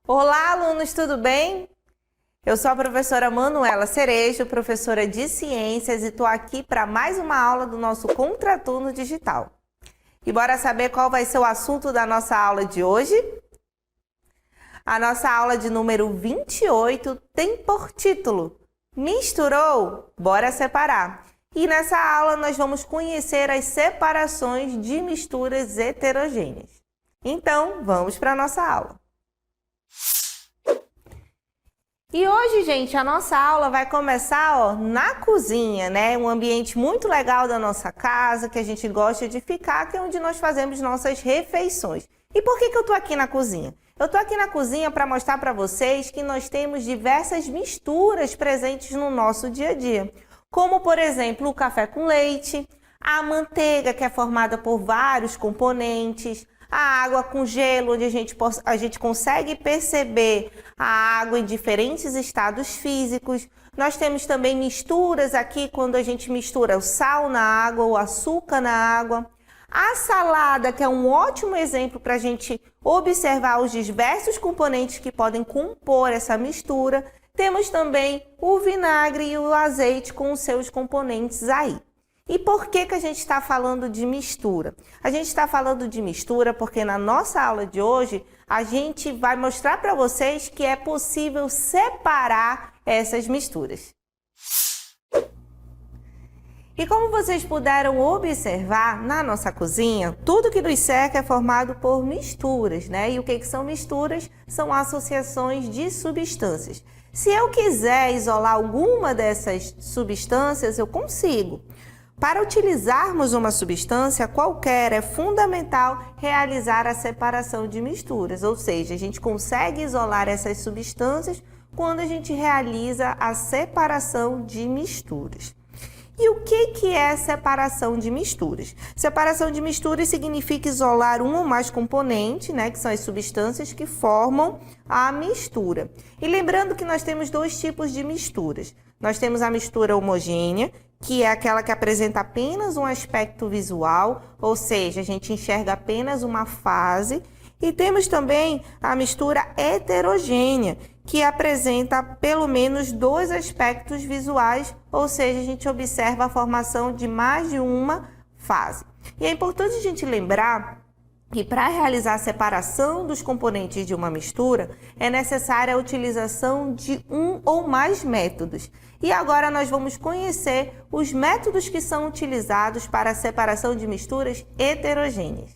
Olá, alunos, tudo bem? Eu sou a professora Manuela Cerejo, professora de Ciências, e estou aqui para mais uma aula do nosso Contraturno Digital. E bora saber qual vai ser o assunto da nossa aula de hoje? A nossa aula de número 28 tem por título Misturou? Bora separar! E nessa aula nós vamos conhecer as separações de misturas heterogêneas. Então, vamos para a nossa aula. E hoje, gente, a nossa aula vai começar, na cozinha, né? Um ambiente muito legal da nossa casa, que a gente gosta de ficar, que é onde nós fazemos nossas refeições. E por que eu tô aqui na cozinha? Eu tô aqui na cozinha para mostrar para vocês que nós temos diversas misturas presentes no nosso dia a dia. Como, por exemplo, o café com leite, a manteiga, que é formada por vários componentes, a água com gelo, onde a gente consegue perceber a água em diferentes estados físicos. Nós temos também misturas aqui, quando a gente mistura o sal na água, o açúcar na água. A salada, que é um ótimo exemplo para a gente observar os diversos componentes que podem compor essa mistura. Temos também o vinagre e o azeite com os seus componentes aí. E por que a gente está falando de mistura? A gente está falando de mistura porque na nossa aula de hoje a gente vai mostrar para vocês que é possível separar essas misturas. E como vocês puderam observar, na nossa cozinha, tudo que nos cerca é formado por misturas, né? E o que são misturas? São associações de substâncias. Se eu quiser isolar alguma dessas substâncias, eu consigo. Para utilizarmos uma substância qualquer, é fundamental realizar a separação de misturas, ou seja, a gente consegue isolar essas substâncias quando a gente realiza a separação de misturas. E o que é separação de misturas? Separação de misturas significa isolar um ou mais componentes, né, que são as substâncias que formam a mistura. E lembrando que nós temos dois tipos de misturas. Nós temos a mistura homogênea, que é aquela que apresenta apenas um aspecto visual, ou seja, a gente enxerga apenas uma fase. E temos também a mistura heterogênea, que apresenta pelo menos dois aspectos visuais, ou seja, a gente observa a formação de mais de uma fase. E é importante a gente lembrar que para realizar a separação dos componentes de uma mistura, é necessária a utilização de um ou mais métodos. E agora nós vamos conhecer os métodos que são utilizados para a separação de misturas heterogêneas.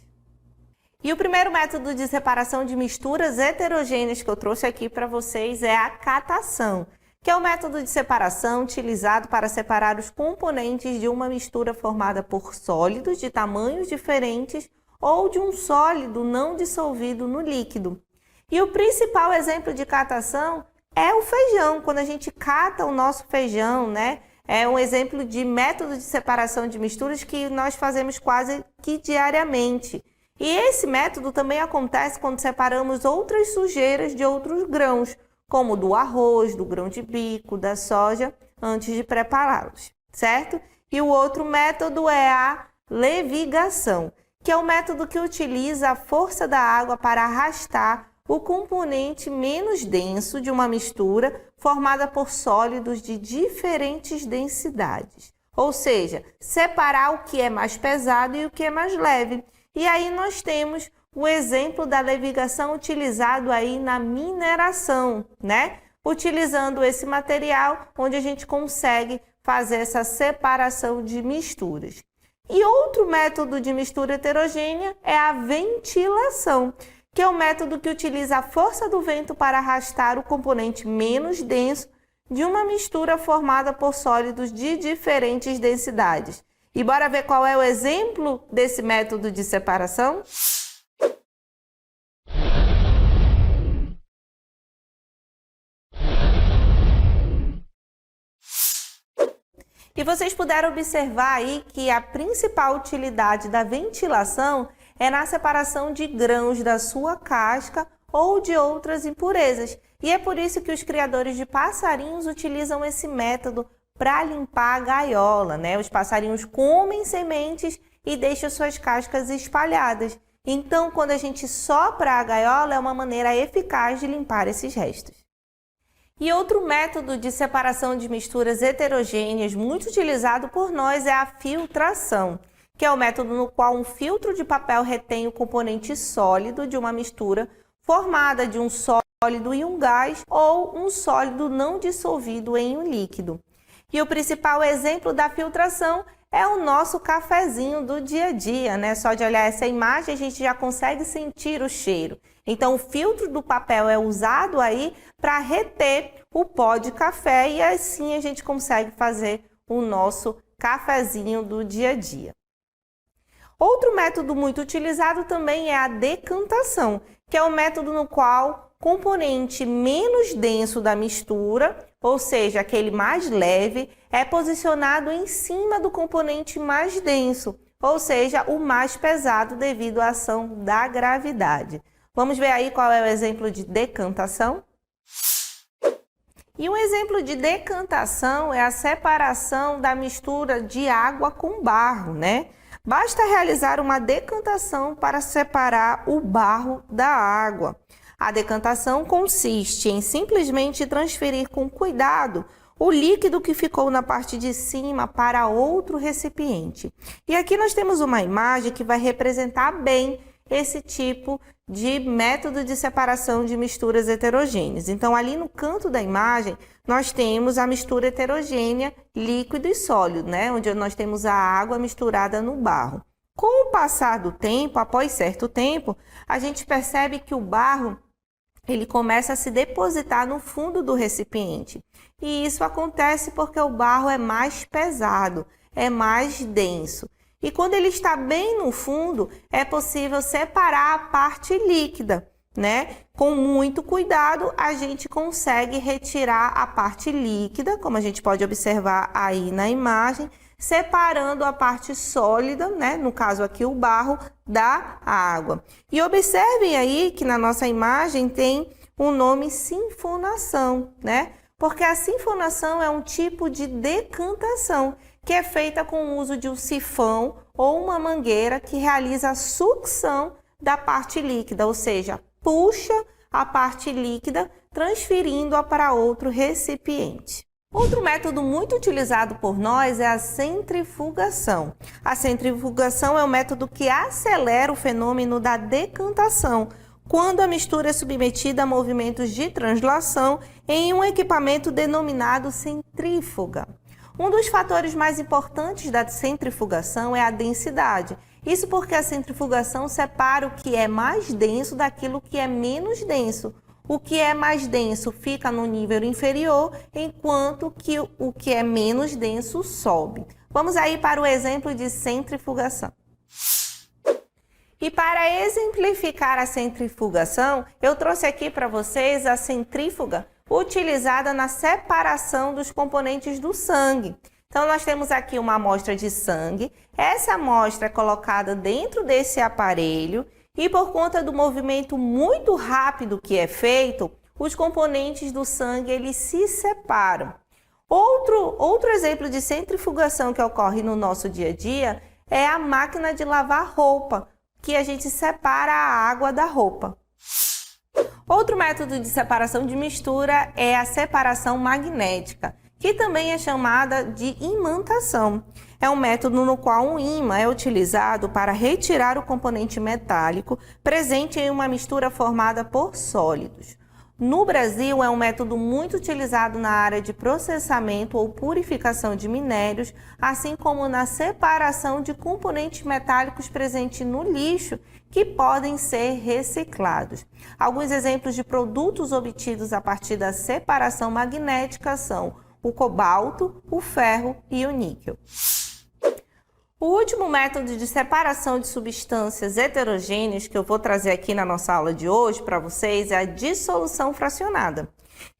E o primeiro método de separação de misturas heterogêneas que eu trouxe aqui para vocês é a catação, que é o método de separação utilizado para separar os componentes de uma mistura formada por sólidos de tamanhos diferentes ou de um sólido não dissolvido no líquido. E o principal exemplo de catação é o feijão, quando a gente cata o nosso feijão, né? É um exemplo de método de separação de misturas que nós fazemos quase que diariamente. E esse método também acontece quando separamos outras sujeiras de outros grãos, como do arroz, do grão de bico, da soja, antes de prepará-los, certo? E o outro método é a levigação, que é o método que utiliza a força da água para arrastar o componente menos denso de uma mistura formada por sólidos de diferentes densidades. Ou seja, separar o que é mais pesado e o que é mais leve. E aí nós temos o exemplo da levigação utilizado aí na mineração, né? Utilizando esse material onde a gente consegue fazer essa separação de misturas. E outro método de mistura heterogênea é a ventilação, que é o método que utiliza a força do vento para arrastar o componente menos denso de uma mistura formada por sólidos de diferentes densidades. E bora ver qual é o exemplo desse método de separação? E vocês puderam observar aí que a principal utilidade da ventilação é na separação de grãos da sua casca ou de outras impurezas. E é por isso que os criadores de passarinhos utilizam esse método para limpar a gaiola, né? Os passarinhos comem sementes e deixam suas cascas espalhadas. Então, quando a gente sopra a gaiola, é uma maneira eficaz de limpar esses restos. E outro método de separação de misturas heterogêneas muito utilizado por nós é a filtração, que é o método no qual um filtro de papel retém o componente sólido de uma mistura formada de um sólido e um gás ou um sólido não dissolvido em um líquido. E o principal exemplo da filtração é o nosso cafezinho do dia a dia, né? Só de olhar essa imagem a gente já consegue sentir o cheiro. Então o filtro do papel é usado aí para reter o pó de café e assim a gente consegue fazer o nosso cafezinho do dia a dia. Outro método muito utilizado também é a decantação, que é o método no qual o componente menos denso da mistura, ou seja, aquele mais leve, é posicionado em cima do componente mais denso, ou seja, o mais pesado devido à ação da gravidade. Vamos ver aí qual é o exemplo de decantação? E um exemplo de decantação é a separação da mistura de água com barro, né? Basta realizar uma decantação para separar o barro da água. A decantação consiste em simplesmente transferir com cuidado o líquido que ficou na parte de cima para outro recipiente. E aqui nós temos uma imagem que vai representar bem esse tipo de método de separação de misturas heterogêneas. Então, ali no canto da imagem, nós temos a mistura heterogênea, líquido e sólido, né? Onde nós temos a água misturada no barro. Com o passar do tempo, após certo tempo, a gente percebe que o barro ele começa a se depositar no fundo do recipiente. E isso acontece porque o barro é mais pesado, é mais denso. E quando ele está bem no fundo, é possível separar a parte líquida, né? Com muito cuidado, a gente consegue retirar a parte líquida, como a gente pode observar aí na imagem, separando a parte sólida, né? No caso aqui o barro, da água. E observem aí que na nossa imagem tem o nome sinfonação, né? Porque a sinfonação é um tipo de decantação que é feita com o uso de um sifão ou uma mangueira que realiza a sucção da parte líquida, ou seja, puxa a parte líquida, transferindo-a para outro recipiente. Outro método muito utilizado por nós é a centrifugação. A centrifugação é um método que acelera o fenômeno da decantação, quando a mistura é submetida a movimentos de translação em um equipamento denominado centrífuga. Um dos fatores mais importantes da centrifugação é a densidade. Isso porque a centrifugação separa o que é mais denso daquilo que é menos denso. O que é mais denso fica no nível inferior, enquanto que o que é menos denso sobe. Vamos aí para o exemplo de centrifugação. E para exemplificar a centrifugação, eu trouxe aqui para vocês a centrífuga utilizada na separação dos componentes do sangue. Então, nós temos aqui uma amostra de sangue. Essa amostra é colocada dentro desse aparelho e por conta do movimento muito rápido que é feito, os componentes do sangue eles se separam. Outro exemplo de centrifugação que ocorre no nosso dia a dia é a máquina de lavar roupa, que a gente separa a água da roupa. Outro método de separação de mistura é a separação magnética, que também é chamada de imantação. É um método no qual um ímã é utilizado para retirar o componente metálico presente em uma mistura formada por sólidos. No Brasil, é um método muito utilizado na área de processamento ou purificação de minérios, assim como na separação de componentes metálicos presentes no lixo, que podem ser reciclados. Alguns exemplos de produtos obtidos a partir da separação magnética são o cobalto, o ferro e o níquel. O último método de separação de substâncias heterogêneas que eu vou trazer aqui na nossa aula de hoje para vocês é a dissolução fracionada,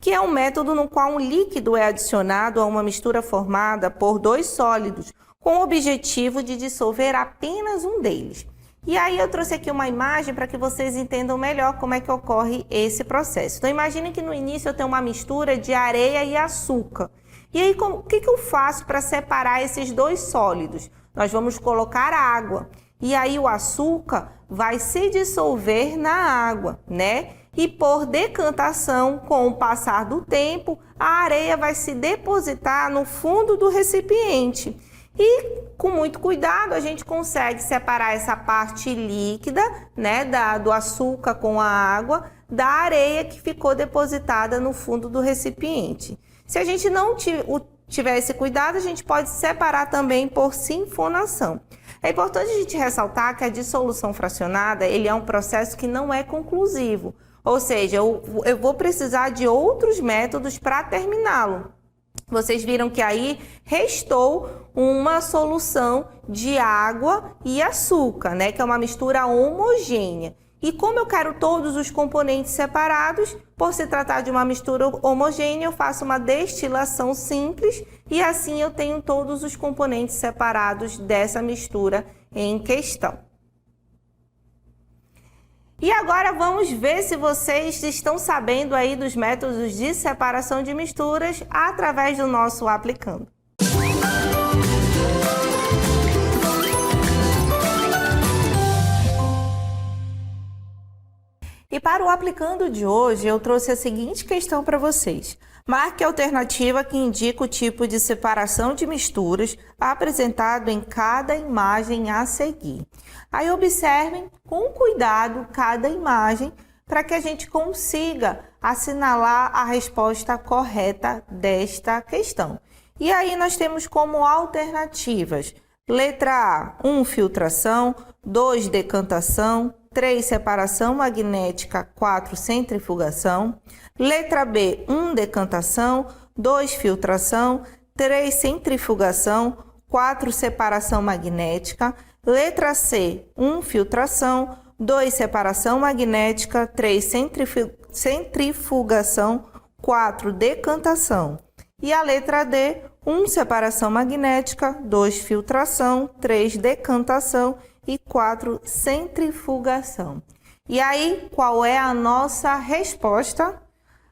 que é um método no qual um líquido é adicionado a uma mistura formada por dois sólidos, com o objetivo de dissolver apenas um deles. E aí eu trouxe aqui uma imagem para que vocês entendam melhor como é que ocorre esse processo. Então imagine que no início eu tenho uma mistura de areia e açúcar. E aí o que eu faço para separar esses dois sólidos? Nós vamos colocar água e aí o açúcar vai se dissolver na água, né? E por decantação, com o passar do tempo, a areia vai se depositar no fundo do recipiente. E com muito cuidado a gente consegue separar essa parte líquida, né, do açúcar com a água, da areia que ficou depositada no fundo do recipiente. Se a gente não tiver esse cuidado, a gente pode separar também por sinfonação. É importante a gente ressaltar que a dissolução fracionada, ele é um processo que não é conclusivo. Ou seja, eu vou precisar de outros métodos para terminá-lo. Vocês viram que aí restou uma solução de água e açúcar, né? Que é uma mistura homogênea. E como eu quero todos os componentes separados, por se tratar de uma mistura homogênea, eu faço uma destilação simples e assim eu tenho todos os componentes separados dessa mistura em questão. E agora vamos ver se vocês estão sabendo aí dos métodos de separação de misturas através do nosso aplicando. E para o aplicando de hoje, eu trouxe a seguinte questão para vocês. Marque a alternativa que indica o tipo de separação de misturas apresentado em cada imagem a seguir. Aí observem com cuidado cada imagem para que a gente consiga assinalar a resposta correta desta questão. E aí nós temos como alternativas: letra A, 1 filtração, 2 decantação, 3 separação magnética, 4 centrifugação. Letra B, 1 decantação, 2 filtração, 3 centrifugação, 4 separação magnética. Letra C, 1 filtração, 2 separação magnética, 3 centrifugação, 4 decantação. E a letra D, 1 separação magnética, 2 filtração, 3 decantação e 4 centrifugação. E aí, qual é a nossa resposta?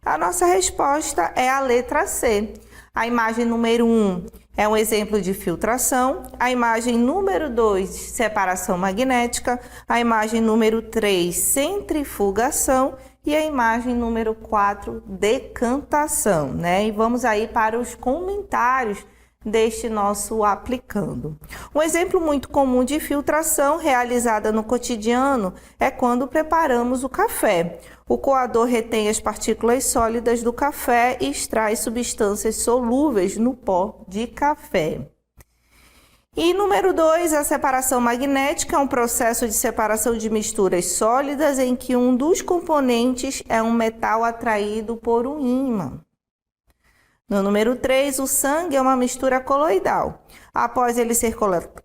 A nossa resposta é a letra C. A imagem número 1 é um exemplo de filtração, a imagem número 2, separação magnética, a imagem número 3, centrifugação e a imagem número 4, decantação, né? E vamos aí para os comentários deste nosso aplicando. Um exemplo muito comum de filtração realizada no cotidiano é quando preparamos o café. O coador retém as partículas sólidas do café e extrai substâncias solúveis no pó de café. E número 2, a separação magnética é um processo de separação de misturas sólidas em que um dos componentes é um metal atraído por um ímã. No número 3, o sangue é uma mistura coloidal. Após ele ser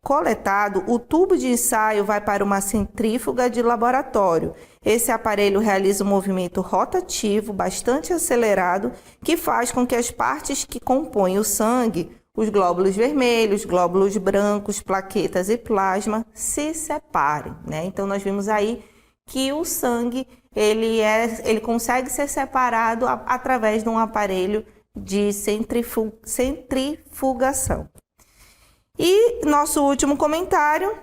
coletado, o tubo de ensaio vai para uma centrífuga de laboratório. Esse aparelho realiza um movimento rotativo bastante acelerado que faz com que as partes que compõem o sangue, os glóbulos vermelhos, glóbulos brancos, plaquetas e plasma, se separem, né? Então, nós vimos aí que o sangue ele consegue ser separado através de um aparelho de centrifugação. E nosso último comentário: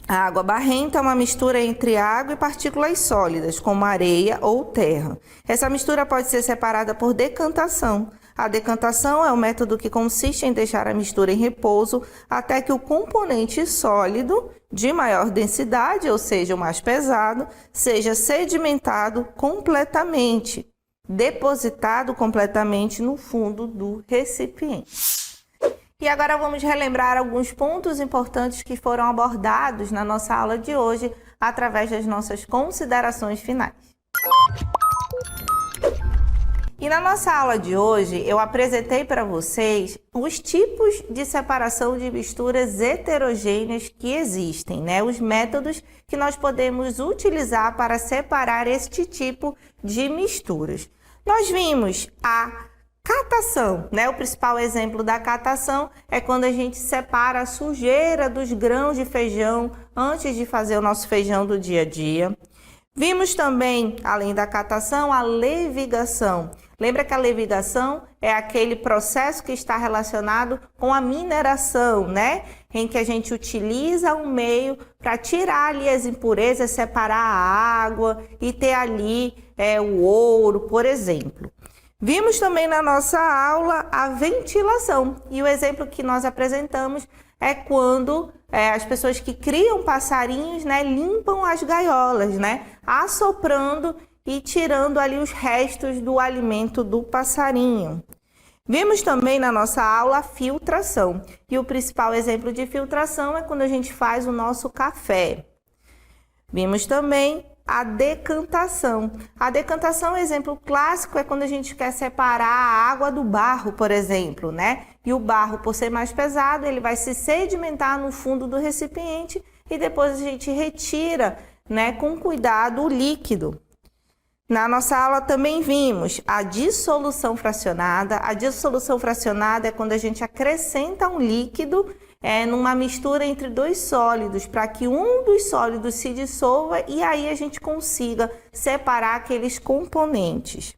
a água barrenta é uma mistura entre água e partículas sólidas, como areia ou terra. Essa mistura pode ser separada por decantação. A decantação é o método que consiste em deixar a mistura em repouso até que o componente sólido de maior densidade, ou seja, o mais pesado, seja sedimentado completamente, depositado completamente no fundo do recipiente. E agora vamos relembrar alguns pontos importantes que foram abordados na nossa aula de hoje através das nossas considerações finais. E na nossa aula de hoje eu apresentei para vocês os tipos de separação de misturas heterogêneas que existem, né? Os métodos que nós podemos utilizar para separar este tipo de misturas. Nós vimos a catação, né? O principal exemplo da catação é quando a gente separa a sujeira dos grãos de feijão antes de fazer o nosso feijão do dia a dia. Vimos também, além da catação, a levigação. Lembra que a levigação é aquele processo que está relacionado com a mineração, né? Em que a gente utiliza um meio para tirar ali as impurezas, separar a água e ter ali o ouro, por exemplo. Vimos também na nossa aula a ventilação. E o exemplo que nós apresentamos é quando as pessoas que criam passarinhos, né, limpam as gaiolas, né, assoprando e tirando ali os restos do alimento do passarinho. Vimos também na nossa aula a filtração. E o principal exemplo de filtração é quando a gente faz o nosso café. Vimos também a decantação. A decantação, exemplo clássico, é quando a gente quer separar a água do barro, por exemplo, né? E o barro, por ser mais pesado, ele vai se sedimentar no fundo do recipiente e depois a gente retira, né, com cuidado o líquido. Na nossa aula também vimos a dissolução fracionada. A dissolução fracionada é quando a gente acrescenta um líquido numa mistura entre dois sólidos, para que um dos sólidos se dissolva e aí a gente consiga separar aqueles componentes.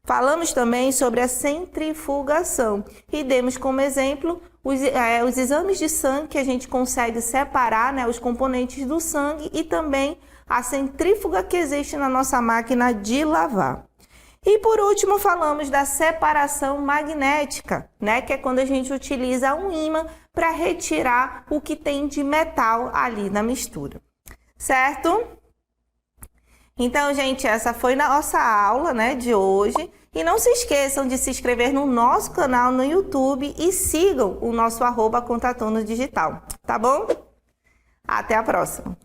Falamos também sobre a centrifugação e demos como exemplo os exames de sangue, que a gente consegue separar, né, os componentes do sangue, e também a centrífuga que existe na nossa máquina de lavar. E por último, falamos da separação magnética, né, que é quando a gente utiliza um ímã para retirar o que tem de metal ali na mistura. Certo? Então, gente, essa foi a nossa aula, né, de hoje. E não se esqueçam de se inscrever no nosso canal no YouTube e sigam o nosso @Contatuno Digital, tá bom? Até a próxima!